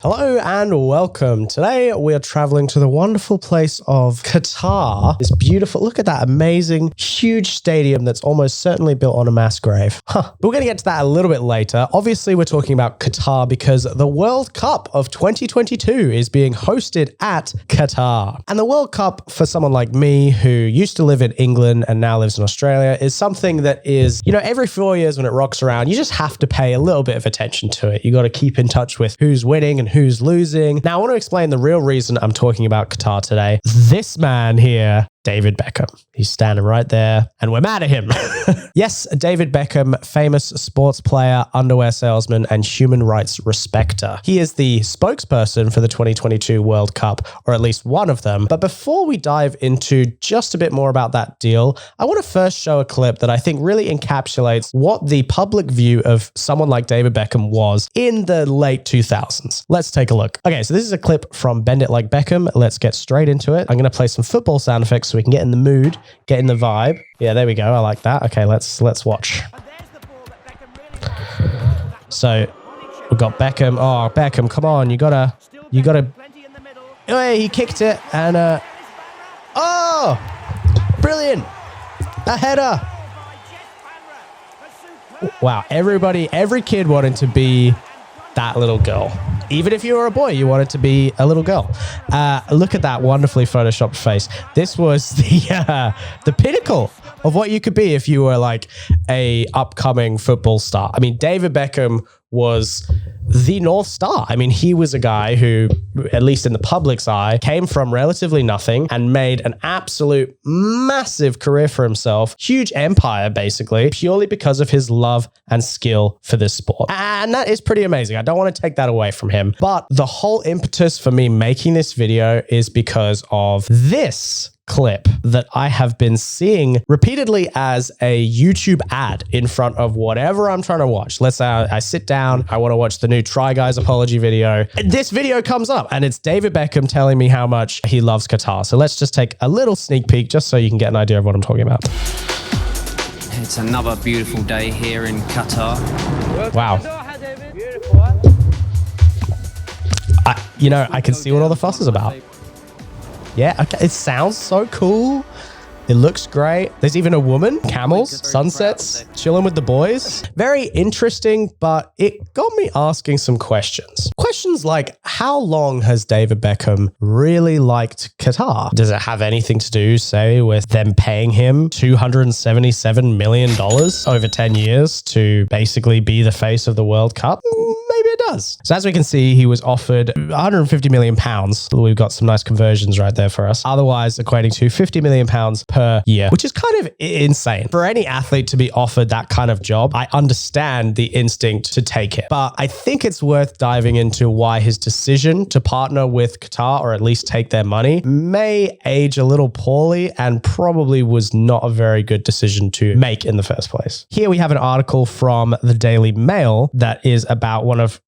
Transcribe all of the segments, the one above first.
Hello and welcome. Today we are traveling to the wonderful place of Qatar. This beautiful, look at that amazing, huge stadium that's almost certainly built on a mass grave. But we're going to get to that a little bit later. Obviously, we're talking about Qatar because the World Cup of 2022 is being hosted at Qatar. And the World Cup, for someone like me who used to live in England and now lives in Australia, is something that is, every 4 years when it rocks around, you just have to pay a little bit of attention to it. You got to keep in touch with who's winning and who's losing. Now, I want to explain the real reason I'm talking about Qatar today. This man here, David Beckham. He's standing right there and we're mad at him. Yes, David Beckham, famous sports player, underwear salesman, and human rights respecter. He is the spokesperson for the 2022 World Cup, or at least one of them. But before we dive into just a bit more about that deal, I want to first show a clip that I think really encapsulates what the public view of someone like David Beckham was in the late 2000s. Let's take a look. Okay, so this is a clip from Bend It Like Beckham. Let's get straight into it. I'm going to play some football sound effects so we can get in the mood, get in the vibe. Yeah, there we go. I like that. Okay, let's watch. So we've got Beckham. Oh, Beckham, come on. You gotta. Oh, he kicked it and oh, brilliant. A header. Wow, every kid wanted to be that little girl. Even if you were a boy, you wanted to be a little girl. Look at that wonderfully photoshopped face. This was the pinnacle of what you could be if you were like a upcoming football star. I mean, David Beckham was the North Star. I mean, he was a guy who, at least in the public's eye, came from relatively nothing and made an absolute massive career for himself, huge empire, basically, purely because of his love and skill for this sport. And that is pretty amazing. I don't want to take that away from him. But the whole impetus for me making this video is because of this clip that I have been seeing repeatedly as a YouTube ad in front of whatever I'm trying to watch. Let's say I sit down, I want to watch the new Try Guys apology video. This video comes up and it's David Beckham telling me how much he loves Qatar. So let's just take a little sneak peek just so you can get an idea of what I'm talking about. It's another beautiful day here in Qatar. Wow. I can see what all the fuss is about. Yeah, okay. It sounds so cool. It looks great. There's even a woman, camels, sunsets, chilling with the boys. Very interesting, but it got me asking some questions. Questions like, how long has David Beckham really liked Qatar? Does it have anything to do, say, with them paying him $277 million over 10 years to basically be the face of the World Cup? Maybe it does. So as we can see, he was offered 150 million pounds. We've got some nice conversions right there for us. Otherwise equating to 50 million pounds per year, which is kind of insane. For any athlete to be offered that kind of job, I understand the instinct to take it. But I think it's worth diving into why his decision to partner with Qatar, or at least take their money, may age a little poorly and probably was not a very good decision to make in the first place. Here we have an article from the Daily Mail that is about one of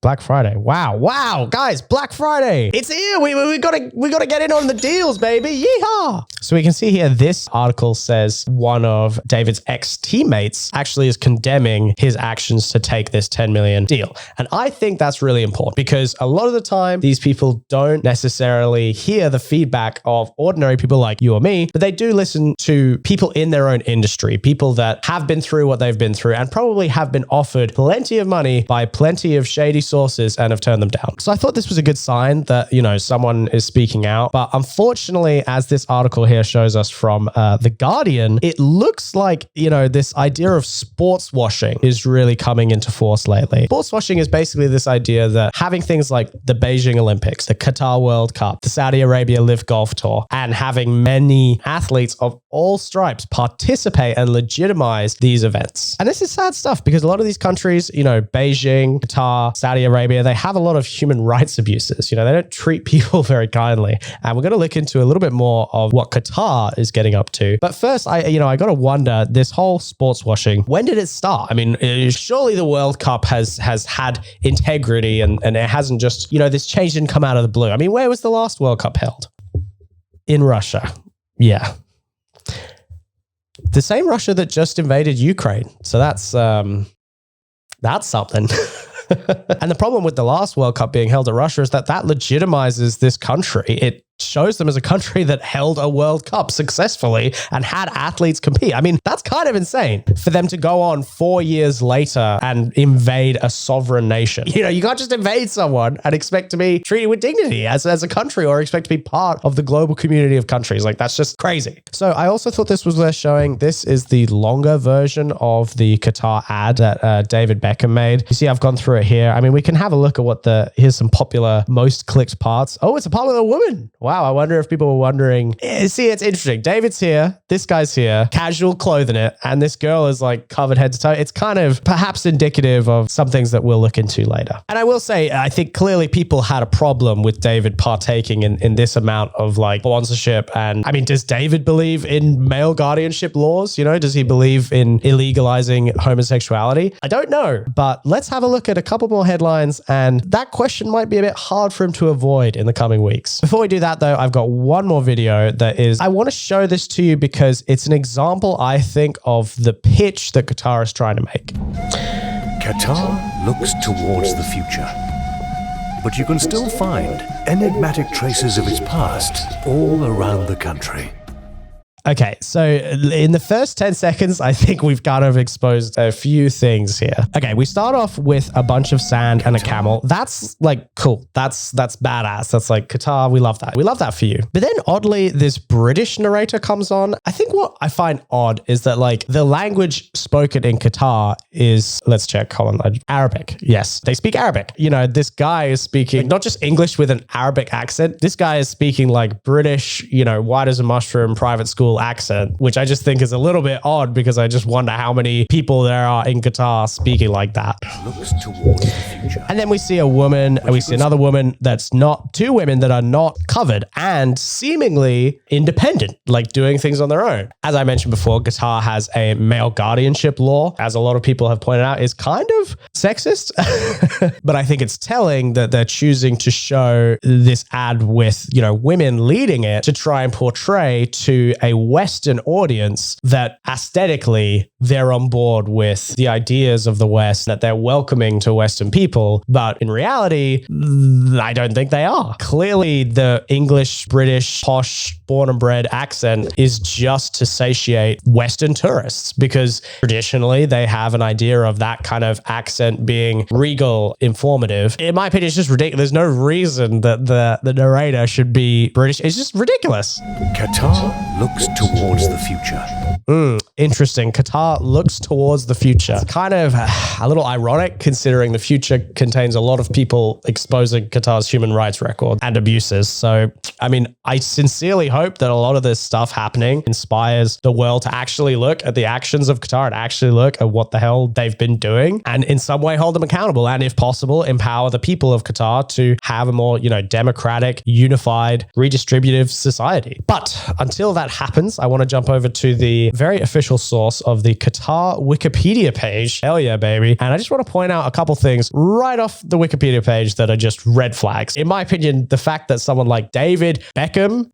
Black Friday. Wow, guys, Black Friday. It's here. We gotta get in on the deals, baby. Yeehaw. So we can see here, this article says one of David's ex-teammates actually is condemning his actions to take this 10 million deal. And I think that's really important because a lot of the time, these people don't necessarily hear the feedback of ordinary people like you or me, but they do listen to people in their own industry, people that have been through what they've been through and probably have been offered plenty of money by plenty of shady sources and have turned them down. So I thought this was a good sign that, someone is speaking out. But unfortunately, as this article here shows us from The Guardian, it looks like, this idea of sports washing is really coming into force lately. Sports washing is basically this idea that having things like the Beijing Olympics, the Qatar World Cup, the Saudi Arabia Live Golf Tour, and having many athletes of all stripes participate and legitimize these events. And this is sad stuff because a lot of these countries, Beijing, Qatar, Saudi Arabia, they have a lot of human rights abuses. They don't treat people very kindly. And we're going to look into a little bit more of what Qatar is getting up to. But first, I got to wonder, this whole sports washing, when did it start? I mean, surely the World Cup has had integrity and it hasn't just, this change didn't come out of the blue. I mean, where was the last World Cup held? In Russia. Yeah. The same Russia that just invaded Ukraine. So that's something. And the problem with the last World Cup being held at Russia is that legitimizes this country. It shows them as a country that held a World Cup successfully and had athletes compete. I mean, that's kind of insane for them to go on 4 years later and invade a sovereign nation. You know, you can't just invade someone and expect to be treated with dignity as a country or expect to be part of the global community of countries. Like, that's just crazy. So I also thought this was worth showing. This is the longer version of the Qatar ad that David Beckham made. You see, I've gone through it here. I mean, we can have a look at what here's some popular, most clicked parts. Oh, it's a part with a woman. Wow, I wonder if people were wondering. See, it's interesting. David's here, this guy's here, casual clothing it, and this girl is like covered head to toe. It's kind of perhaps indicative of some things that we'll look into later. And I will say, I think clearly people had a problem with David partaking in this amount of like sponsorship. And I mean, does David believe in male guardianship laws? You know, does he believe in illegalizing homosexuality? I don't know, but let's have a look at a couple more headlines, and that question might be a bit hard for him to avoid in the coming weeks. Before we do that though, I've got one more video that is, I want to show this to you because it's an example, I think, of the pitch that Qatar is trying to make. Qatar looks towards the future, but you can still find enigmatic traces of its past all around the country. Okay, so in the first 10 seconds, I think we've kind of exposed a few things here. Okay, we start off with a bunch of sand and a camel. That's like cool. That's badass. That's like Qatar. We love that. We love that for you. But then oddly, this British narrator comes on. I think what I find odd is that like the language spoken in Qatar is, let's check, hold on, Arabic. Yes, they speak Arabic. You know, this guy is speaking not just English with an Arabic accent. This guy is speaking like British, you know, white as a mushroom, private school accent, which I just think is a little bit odd because I just wonder how many people there are in Qatar speaking like that. Looks towards the future. And then we see a woman, and we see another woman that's not, two women that are not covered and seemingly independent, like doing things on their own. As I mentioned before, Qatar has a male guardianship law, as a lot of people have pointed out, is kind of sexist, but I think it's telling that they're choosing to show this ad with, you know, women leading it to try and portray to a Western audience that aesthetically they're on board with the ideas of the West, that they're welcoming to Western people. But in reality, I don't think they are. Clearly, the English, British, posh, born and bred accent is just to satiate Western tourists because traditionally they have an idea of that kind of accent being regal, informative. In my opinion, it's just ridiculous. There's no reason that the narrator should be British. It's just ridiculous. Qatar looks towards the future. Interesting. Qatar looks towards the future. It's kind of a little ironic considering the future contains a lot of people exposing Qatar's human rights record and abuses. So, I mean, I sincerely hope that a lot of this stuff happening inspires the world to actually look at the actions of Qatar and actually look at what the hell they've been doing and in some way hold them accountable. And if possible, empower the people of Qatar to have a more, you know, democratic, unified, redistributive society. But until that happens, I want to jump over to the very official source of the Qatar Wikipedia page. Hell yeah, baby. And I just want to point out a couple things right off the Wikipedia page that are just red flags. In my opinion, the fact that someone like David Beckham,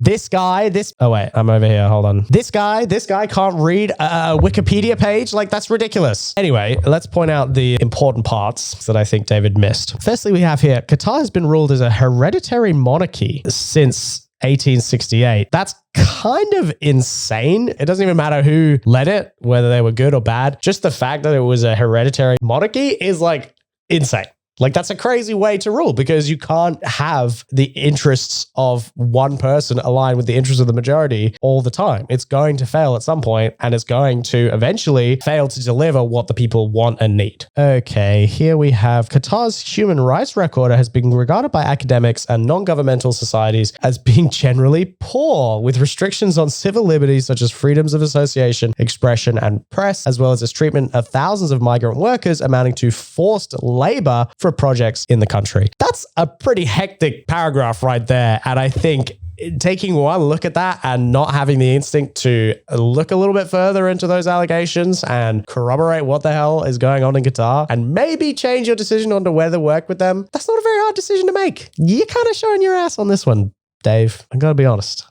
oh wait, I'm over here. Hold on. This guy can't read a Wikipedia page. Like, that's ridiculous. Anyway, let's point out the important parts that I think David missed. Firstly, we have here, Qatar has been ruled as a hereditary monarchy since 1868. That's kind of insane. It doesn't even matter who led it, whether they were good or bad. Just the fact that it was a hereditary monarchy is like insane. Like, that's a crazy way to rule because you can't have the interests of one person align with the interests of the majority all the time. It's going to fail at some point and it's going to eventually fail to deliver what the people want and need. Okay, here we have Qatar's human rights record has been regarded by academics and non-governmental societies as being generally poor, with restrictions on civil liberties such as freedoms of association, expression, and press, as well as its treatment of thousands of migrant workers amounting to forced labor for projects in the country. That's a pretty hectic paragraph right there. And I think taking one look at that and not having the instinct to look a little bit further into those allegations and corroborate what the hell is going on in Qatar and maybe change your decision on to whether to work with them, that's not a very hard decision to make. You're kind of showing your ass on this one, Dave. I gotta be honest.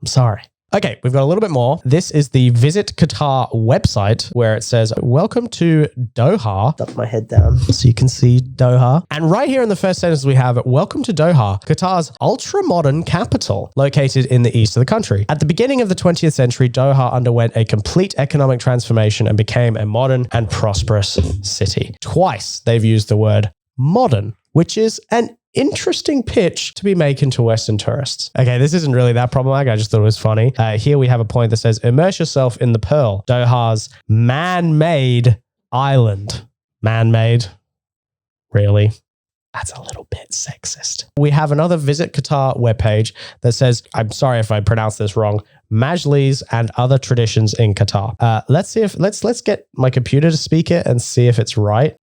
I'm sorry. Okay, we've got a little bit more. This is the Visit Qatar website where it says, welcome to Doha. Duck my head down so you can see Doha. And right here in the first sentence, we have, welcome to Doha, Qatar's ultra-modern capital, located in the east of the country. At the beginning of the 20th century, Doha underwent a complete economic transformation and became a modern and prosperous city. Twice they've used the word modern, which is an interesting pitch to be making to Western tourists. Okay, this isn't really that problematic. I just thought it was funny. Here we have a point that says, immerse yourself in the Pearl, Doha's man-made island. Man-made? Really? That's a little bit sexist. We have another Visit Qatar webpage that says, I'm sorry if I pronounce this wrong, Majlis and other traditions in Qatar. Let's get my computer to speak it and see if it's right.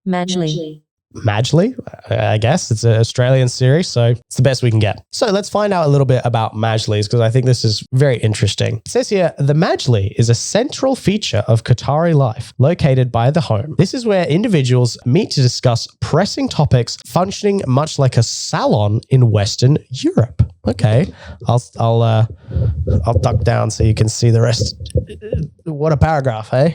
Majli, I guess. It's an Australian series, so it's the best we can get. So let's find out a little bit about Majlis, because I think this is very interesting. It says here, the Majli is a central feature of Qatari life, located by the home. This is where individuals meet to discuss pressing topics, functioning much like a salon in Western Europe. Okay, I'll duck down so you can see the rest. What a paragraph, eh?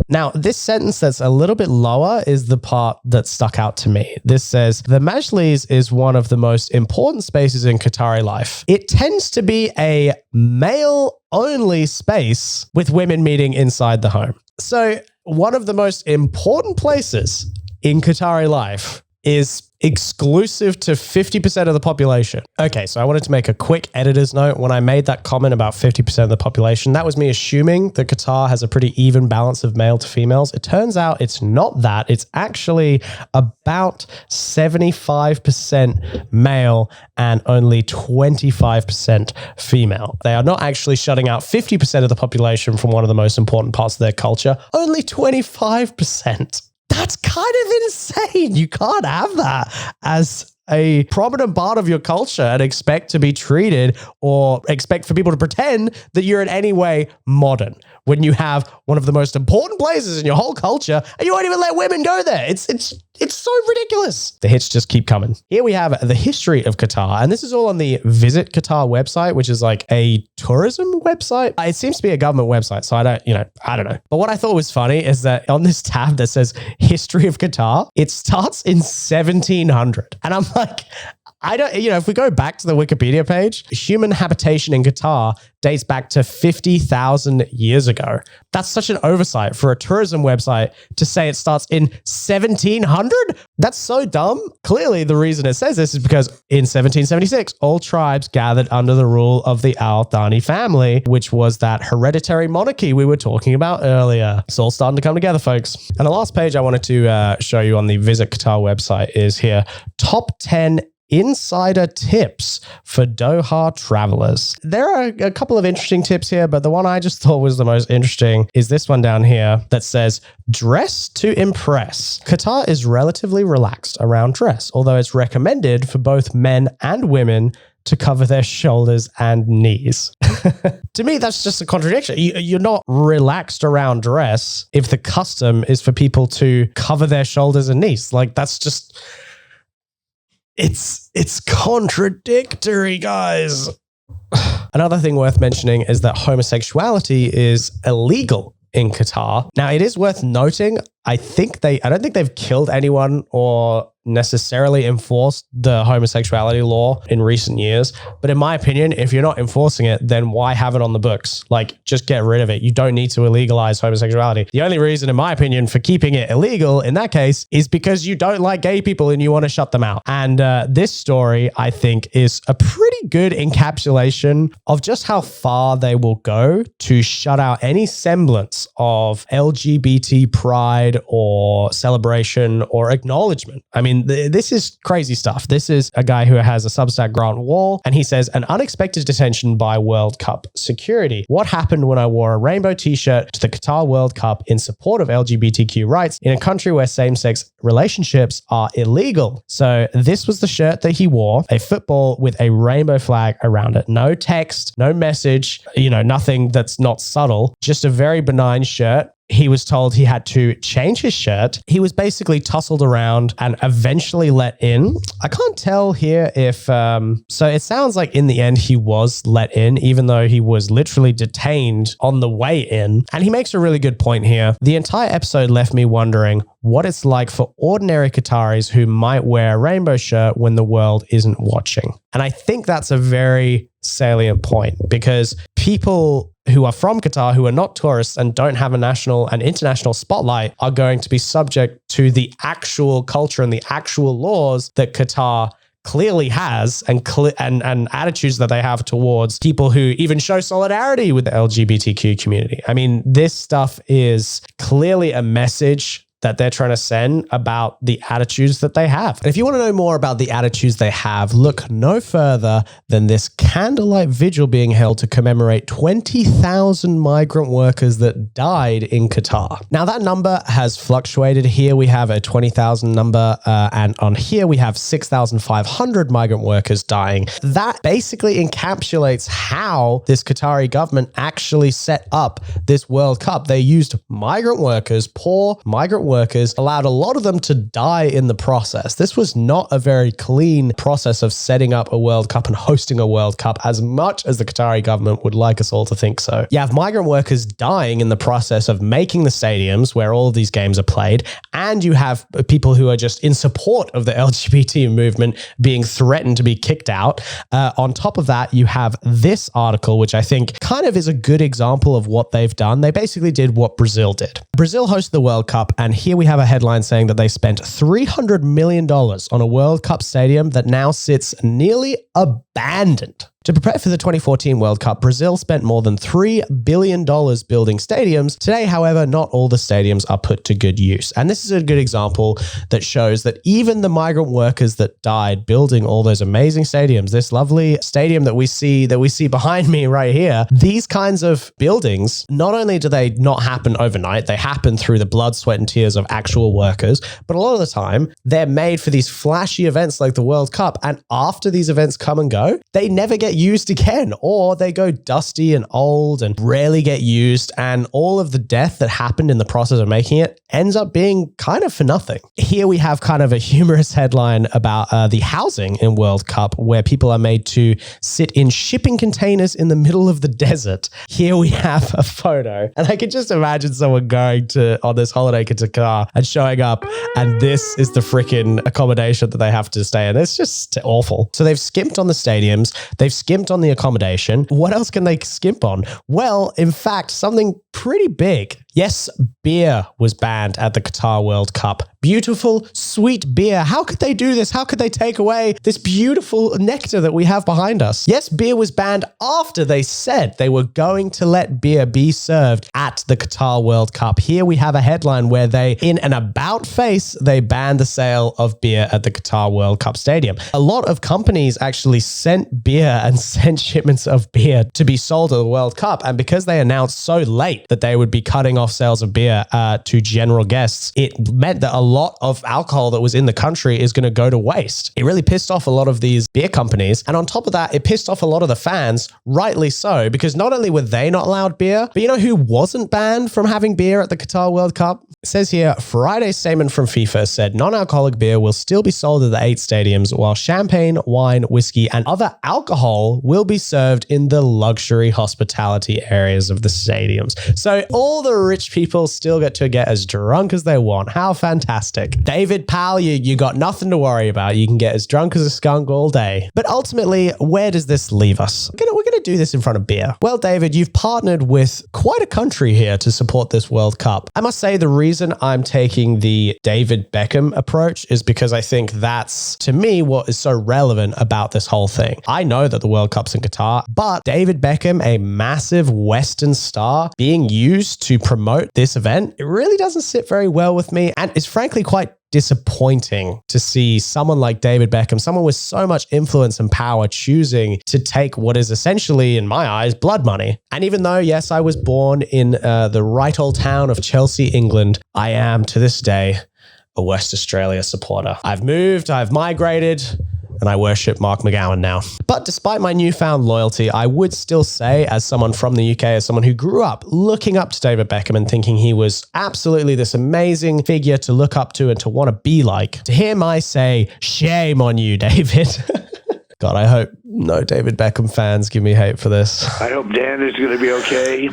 Now, this sentence that's a little bit lower is the part that stuck out to me. This says, the Majlis is one of the most important spaces in Qatari life. It tends to be a male-only space with women meeting inside the home. So one of the most important places in Qatari life is exclusive to 50% of the population. Okay, so I wanted to make a quick editor's note. When I made that comment about 50% of the population, that was me assuming that Qatar has a pretty even balance of male to females. It turns out it's not that. It's actually about 75% male and only 25% female. They are not actually shutting out 50% of the population from one of the most important parts of their culture. Only 25%. That's kind of insane. You can't have that as a prominent part of your culture and expect to be treated or expect for people to pretend that you're in any way modern when you have one of the most important places in your whole culture and you won't even let women go there. It's so ridiculous. The hits just keep coming. Here we have the history of Qatar, and this is all on the Visit Qatar website, which is like a tourism website. It seems to be a government website, so I don't know. But what I thought was funny is that on this tab that says History of Qatar, it starts in 1700. And I'm like, if we go back to the Wikipedia page, human habitation in Qatar dates back to 50,000 years ago. That's such an oversight for a tourism website to say it starts in 1700. That's so dumb. Clearly, the reason it says this is because in 1776, all tribes gathered under the rule of the Al Thani family, which was that hereditary monarchy we were talking about earlier. It's all starting to come together, folks. And the last page I wanted to show you on the Visit Qatar website is here, top 10 insider tips for Doha travelers. There are a couple of interesting tips here, but the one I just thought was the most interesting is this one down here that says, dress to impress. Qatar is relatively relaxed around dress, although it's recommended for both men and women to cover their shoulders and knees. To me, that's just a contradiction. You're not relaxed around dress if the custom is for people to cover their shoulders and knees. Like, that's just... It's contradictory, guys. Another thing worth mentioning is that homosexuality is illegal in Qatar. Now, it is worth noting, I don't think they've killed anyone or necessarily enforced the homosexuality law in recent years. But in my opinion, if you're not enforcing it, then why have it on the books? Like, just get rid of it. You don't need to illegalize homosexuality. The only reason, in my opinion, for keeping it illegal in that case is because you don't like gay people and you want to shut them out. And this story, I think, is a pretty good encapsulation of just how far they will go to shut out any semblance of LGBT pride or celebration or acknowledgement. I mean, this is crazy stuff. This is a guy who has a Substack grant wall, and he says, an unexpected detention by World Cup security. What happened when I wore a rainbow t-shirt to the Qatar World Cup in support of LGBTQ rights in a country where same-sex relationships are illegal? So this was the shirt that he wore, a football with a rainbow flag around it. No text, no message, nothing that's not subtle, just a very benign shirt. he was told he had to change his shirt. He was basically tussled around and eventually let in. I can't tell here if, so it sounds like in the end he was let in, even though he was literally detained on the way in. And he makes a really good point here. The entire episode left me wondering what it's like for ordinary Qataris who might wear a rainbow shirt when the world isn't watching. And I think that's a very salient point, because people who are from Qatar, who are not tourists and don't have a national and international spotlight, are going to be subject to the actual culture and the actual laws that Qatar clearly has and attitudes that they have towards people who even show solidarity with the LGBTQ community. I mean, this stuff is clearly a message that they're trying to send about the attitudes that they have. And if you want to know more about the attitudes they have, look no further than this candlelight vigil being held to commemorate 20,000 migrant workers that died in Qatar. Now, that number has fluctuated. Here we have a 20,000 number, and on here we have 6,500 migrant workers dying. That basically encapsulates how this Qatari government actually set up this World Cup. They used migrant workers, poor migrant workers, allowed a lot of them to die in the process. This was not a very clean process of setting up a World Cup and hosting a World Cup, as much as the Qatari government would like us all to think so. You have migrant workers dying in the process of making the stadiums where all of these games are played, and you have people who are just in support of the LGBT movement being threatened to be kicked out. On top of that, you have this article, which I think kind of is a good example of what they've done. They basically did what Brazil did. Brazil hosted the World Cup, and here we have a headline saying that they spent $300 million on a World Cup stadium that now sits nearly abandoned. To prepare for the 2014 World Cup, Brazil spent more than $3 billion building stadiums. Today, however, not all the stadiums are put to good use. And this is a good example that shows that even the migrant workers that died building all those amazing stadiums, this lovely stadium that we see behind me right here, these kinds of buildings, not only do they not happen overnight, they happen through the blood, sweat, and tears of actual workers, but a lot of the time, they're made for these flashy events like the World Cup. And after these events come and go, they never get used again, or they go dusty and old and rarely get used, and all of the death that happened in the process of making it ends up being kind of for nothing. Here we have kind of a humorous headline about the housing in World Cup, where people are made to sit in shipping containers in the middle of the desert. Here we have a photo, and I can just imagine someone going on this holiday to Qatar and showing up, and this is the freaking accommodation that they have to stay in. It's just awful. So they've skimped on the stadiums, they've skimped on the accommodation. What else can they skimp on? Well, in fact, something pretty big. Yes, beer was banned at the Qatar World Cup. Beautiful, sweet beer. How could they do this? How could they take away this beautiful nectar that we have behind us? Yes, beer was banned after they said they were going to let beer be served at the Qatar World Cup. Here we have a headline where they, in an about face, they banned the sale of beer at the Qatar World Cup stadium. A lot of companies actually sent beer and sent shipments of beer to be sold at the World Cup. And because they announced so late that they would be cutting off sales of beer to general guests, it meant that a lot of alcohol that was in the country is going to go to waste. It really pissed off a lot of these beer companies. And on top of that, it pissed off a lot of the fans, rightly so, because not only were they not allowed beer, but you know who wasn't banned from having beer at the Qatar World Cup? It says here, Friday's statement from FIFA said non-alcoholic beer will still be sold at the 8 stadiums, while champagne, wine, whiskey, and other alcohol will be served in the luxury hospitality areas of the stadiums. So all the rich people still get to get as drunk as they want. How fantastic. David, pal, you got nothing to worry about. You can get as drunk as a skunk all day. But ultimately, where does this leave us? We're going to do this in front of beer. Well, David, you've partnered with quite a country here to support this World Cup. I must say the reason I'm taking the David Beckham approach is because I think that's, to me, what is so relevant about this whole thing. I know that the World Cup's in Qatar, but David Beckham, a massive Western star, being used to promote this event, it really doesn't sit very well with me, and it's frankly quite disappointing to see someone like David Beckham, someone with so much influence and power, choosing to take what is essentially, in my eyes, blood money. And even though, yes, I was born in the right old town of Chelsea, England, I am to this day a West Australia supporter. I've moved, I've migrated, and I worship Mark McGowan now. But despite my newfound loyalty, I would still say, as someone from the UK, as someone who grew up looking up to David Beckham and thinking he was absolutely this amazing figure to look up to and to want to be like, to him I say, shame on you, David. God, I hope no David Beckham fans give me hate for this. I hope Dan is going to be okay.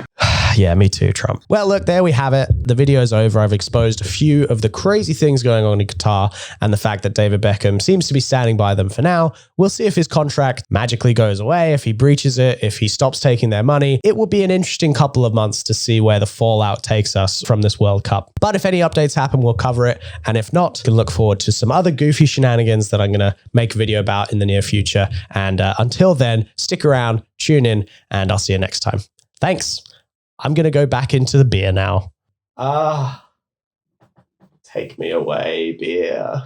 Yeah, me too, Trump. Well, look, there we have it. The video's over. I've exposed a few of the crazy things going on in Qatar and the fact that David Beckham seems to be standing by them for now. We'll see if his contract magically goes away, if he breaches it, if he stops taking their money. It will be an interesting couple of months to see where the fallout takes us from this World Cup. But if any updates happen, we'll cover it. And if not, you can look forward to some other goofy shenanigans that I'm going to make a video about in the near future. And until then, stick around, tune in, and I'll see you next time. Thanks. I'm going to go back into the beer now. Take me away, beer.